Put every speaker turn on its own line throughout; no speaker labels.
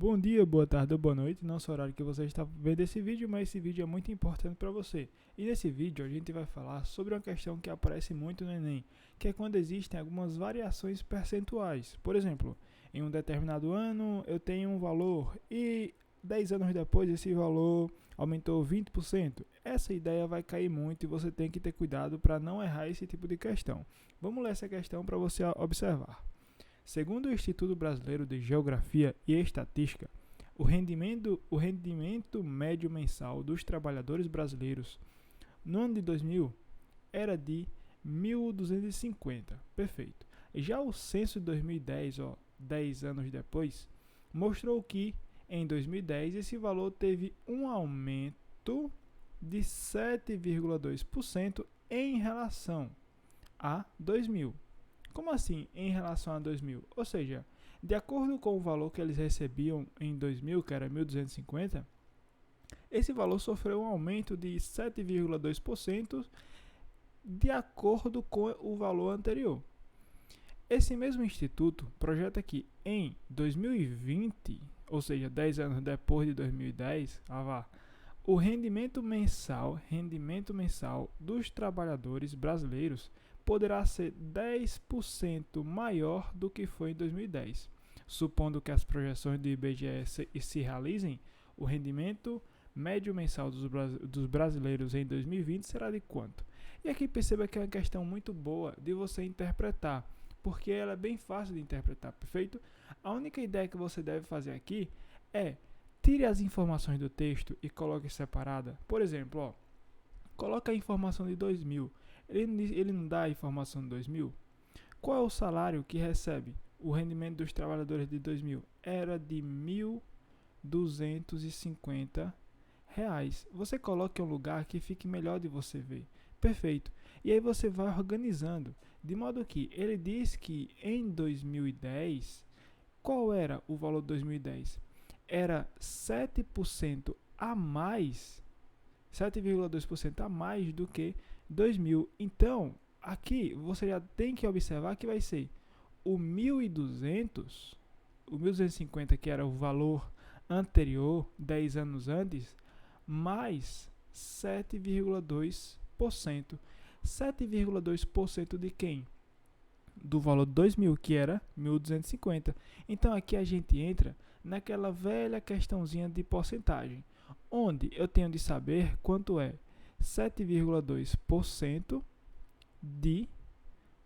Bom dia, boa tarde ou boa noite, não sei o horário que você está vendo esse vídeo, mas esse vídeo é muito importante para você. E nesse vídeo a gente vai falar sobre uma questão que aparece muito no Enem, que é quando existem algumas variações percentuais. Por exemplo, em um determinado ano eu tenho um valor e 10 anos depois esse valor aumentou 20%. Essa ideia vai cair muito e você tem que ter cuidado para não errar esse tipo de questão. Vamos ler essa questão para você observar. Segundo o Instituto Brasileiro de Geografia e Estatística, o rendimento médio mensal dos trabalhadores brasileiros no ano de 2000 era de 1.250. Perfeito. Já o censo de 2010, 10 anos depois, mostrou que em 2010 esse valor teve um aumento de 7,2% em relação a 2000. Como assim em relação a 2000? Ou seja, de acordo com o valor que eles recebiam em 2000, que era 1.250, esse valor sofreu um aumento de 7,2% de acordo com o valor anterior. Esse mesmo instituto projeta que em 2020, ou seja, 10 anos depois de 2010, o rendimento mensal dos trabalhadores brasileiros poderá ser 10% maior do que foi em 2010. Supondo que as projeções do IBGE se realizem, o rendimento médio mensal dos brasileiros em 2020 será de quanto? E aqui perceba que é uma questão muito boa de você interpretar, porque ela é bem fácil de interpretar, perfeito? A única ideia que você deve fazer aqui é tire as informações do texto e coloque separada. Por exemplo, coloca a informação de 2000. Ele não dá a informação de 2000? Qual é o salário que recebe? O rendimento dos trabalhadores de 2000 era de R$ 1.250. Você coloca em um lugar que fique melhor de você ver. Perfeito. E aí você vai organizando, de modo que ele diz que em 2010, qual era o valor de 2010? Era 7% a mais, 7,2% a mais do que 2000. Então, aqui você já tem que observar que vai ser o 1.200, o 1.250, que era o valor anterior, 10 anos antes, mais 7,2%. 7,2% de quem? Do valor de 2000, que era 1.250. Então aqui a gente entra naquela velha questãozinha de porcentagem, onde eu tenho de saber quanto é 7,2% de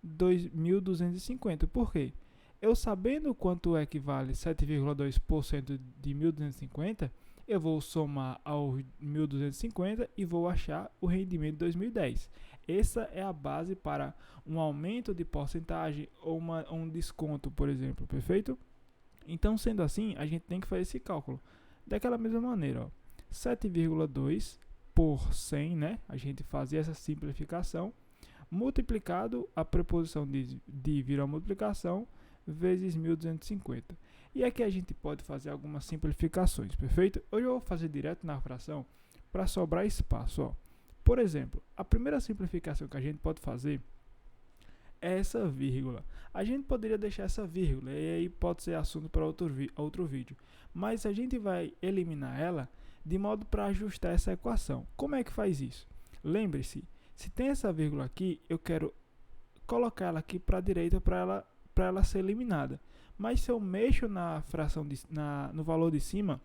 2.250. Por quê? Eu sabendo quanto é que vale 7,2% de 1.250, eu vou somar ao 1.250 e vou achar o rendimento de 2010. Essa é a base para um aumento de porcentagem ou um desconto, por exemplo, perfeito? Então, sendo assim, a gente tem que fazer esse cálculo. Daquela mesma maneira, 7,2 por 100, né? A gente fazia essa simplificação, multiplicado a preposição de virou multiplicação, vezes 1.250. E aqui a gente pode fazer algumas simplificações, perfeito? Hoje eu vou fazer direto na fração para sobrar espaço. Ó. Por exemplo, a primeira simplificação que a gente pode fazer é essa vírgula. A gente poderia deixar essa vírgula, e aí pode ser assunto para outro vídeo. Mas a gente vai eliminar ela de modo para ajustar essa equação. Como é que faz isso? Lembre-se, se tem essa vírgula aqui, eu quero colocar ela aqui para a direita para ela ser eliminada. Mas se eu mexo na fração no valor de cima,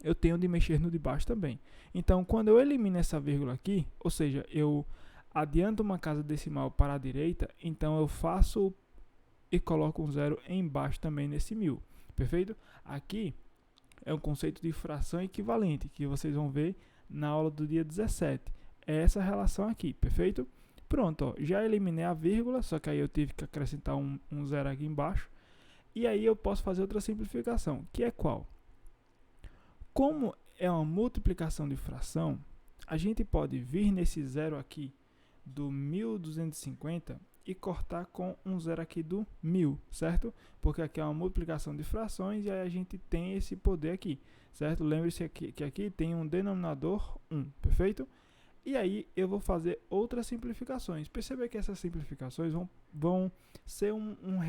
eu tenho de mexer no de baixo também. Então, quando eu elimino essa vírgula aqui, ou seja, eu adianto uma casa decimal para a direita, então eu faço e coloco um zero embaixo também nesse 1.000. Perfeito? Aqui é um conceito de fração equivalente, que vocês vão ver na aula do dia 17. É essa relação aqui, perfeito? Pronto, ó, já eliminei a vírgula, só que aí eu tive que acrescentar um zero aqui embaixo. E aí eu posso fazer outra simplificação, que é qual? Como é uma multiplicação de fração, a gente pode vir nesse zero aqui do 1.250 e cortar com um zero aqui do 1.000, certo? Porque aqui é uma multiplicação de frações e aí a gente tem esse poder aqui, certo? Lembre-se que aqui tem um denominador 1, perfeito? E aí eu vou fazer outras simplificações. Perceba que essas simplificações vão ser um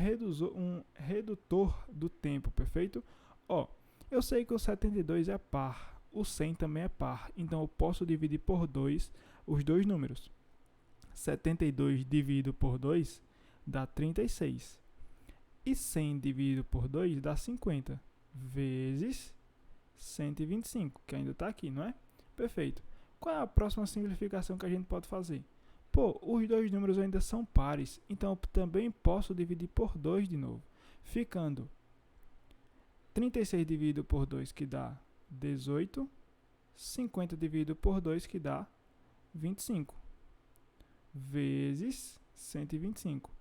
redutor do tempo, perfeito? Ó, Eu sei que o 72 é par, o 100 também é par, então eu posso dividir por 2 os dois números. 72 dividido por 2 dá 36. E 100 dividido por 2 dá 50, vezes 125, que ainda está aqui, não é? Perfeito. Qual é a próxima simplificação que a gente pode fazer? Pô, os dois números ainda são pares, então eu também posso dividir por 2 de novo, ficando 36 dividido por 2, que dá 18, 50 dividido por 2, que dá 25, vezes 125.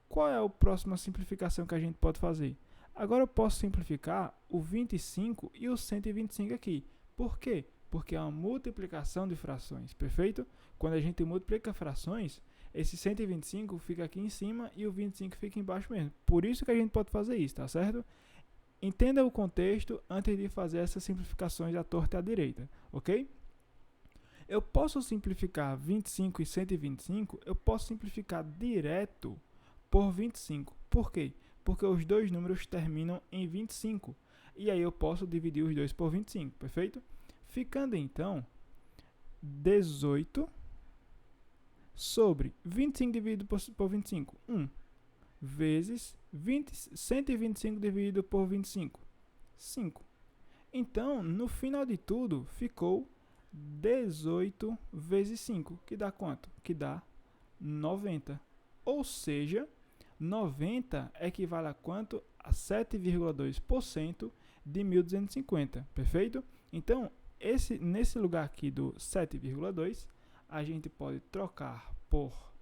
Qual é a próxima simplificação que a gente pode fazer? Agora eu posso simplificar o 25 e o 125 aqui. Por quê? Porque é uma multiplicação de frações, perfeito? Quando a gente multiplica frações, esse 125 fica aqui em cima e o 25 fica embaixo mesmo. Por isso que a gente pode fazer isso, tá certo? Entenda o contexto antes de fazer essas simplificações da torta à direita, ok? Eu posso simplificar 25 e 125, eu posso simplificar direto por 25. Por quê? Porque os dois números terminam em 25. E aí eu posso dividir os dois por 25, perfeito? Ficando então 18 sobre 25 dividido por 25, 1, vezes 125 dividido por 25, 5. Então, no final de tudo, ficou 18 vezes 5, que dá quanto? Que dá 90. Ou seja, 90 equivale a quanto? A 7,2% de 1.250, perfeito? Então, nesse lugar aqui do 7,2, a gente pode trocar por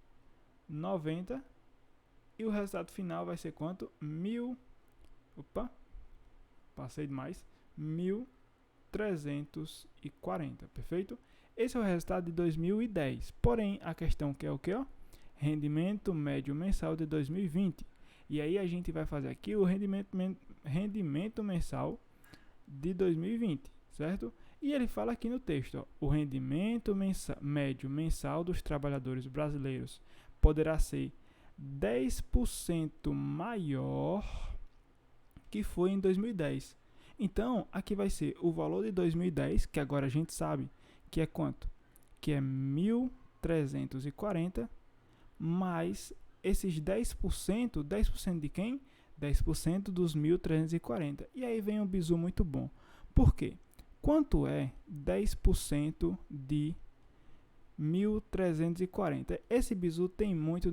90 e o resultado final vai ser quanto? 1.340, perfeito? Esse é o resultado de 2010, porém, a questão que é o que, ó? Rendimento médio mensal de 2020. E aí a gente vai fazer aqui o rendimento mensal de 2020, certo? E ele fala aqui no texto, ó, o rendimento médio mensal dos trabalhadores brasileiros poderá ser 10% maior que foi em 2010. Então, aqui vai ser o valor de 2010, que agora a gente sabe que é quanto? Que é 1.340, mais esses 10%, 10% de quem? 10% dos 1.340. E aí vem um bizu muito bom. Por quê? Quanto é 10% de 1.340? Esse bizu tem muito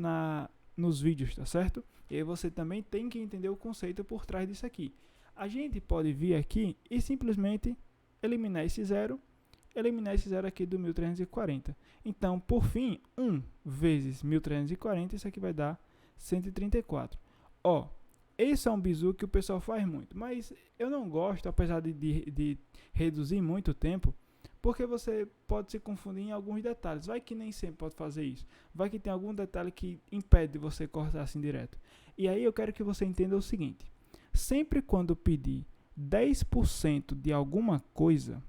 nos vídeos, tá certo? E aí você também tem que entender o conceito por trás disso aqui. A gente pode vir aqui e simplesmente eliminar esse zero aqui do 1.340. Então, por fim, 1 vezes 1.340, isso aqui vai dar 134. Ó, esse é um bizu que o pessoal faz muito, mas eu não gosto, apesar de reduzir muito o tempo, porque você pode se confundir em alguns detalhes. Vai que nem sempre pode fazer isso. Vai que tem algum detalhe que impede de você cortar assim direto. E aí eu quero que você entenda o seguinte. Sempre quando pedir 10% de alguma coisa,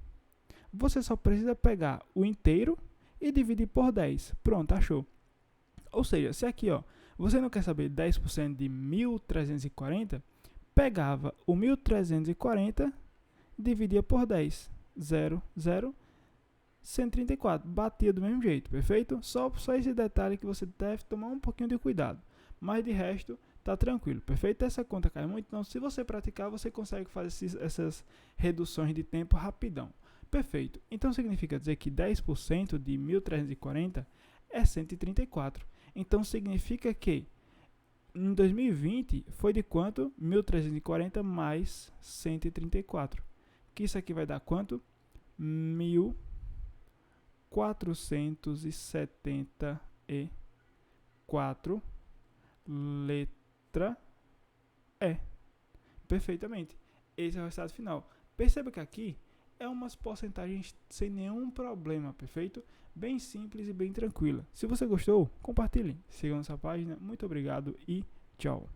você só precisa pegar o inteiro e dividir por 10. Pronto, achou. Ou seja, se aqui ó, você não quer saber 10% de 1.340, pegava o 1.340, dividia por 10. 0, 0, 134. Batia do mesmo jeito, perfeito? Só esse detalhe que você deve tomar um pouquinho de cuidado. Mas de resto, tá tranquilo, perfeito? Essa conta cai muito, então se você praticar, você consegue fazer essas reduções de tempo rapidão. Perfeito. Então significa dizer que 10% de 1.340 é 134. Então significa que em 2020 foi de quanto? 1.340 mais 134. Que isso aqui vai dar quanto? 1.474, letra E. Perfeitamente. Esse é o resultado final. Perceba que aqui é umas porcentagens sem nenhum problema, perfeito? Bem simples e bem tranquila. Se você gostou, compartilhe. Siga nossa página. Muito obrigado e tchau.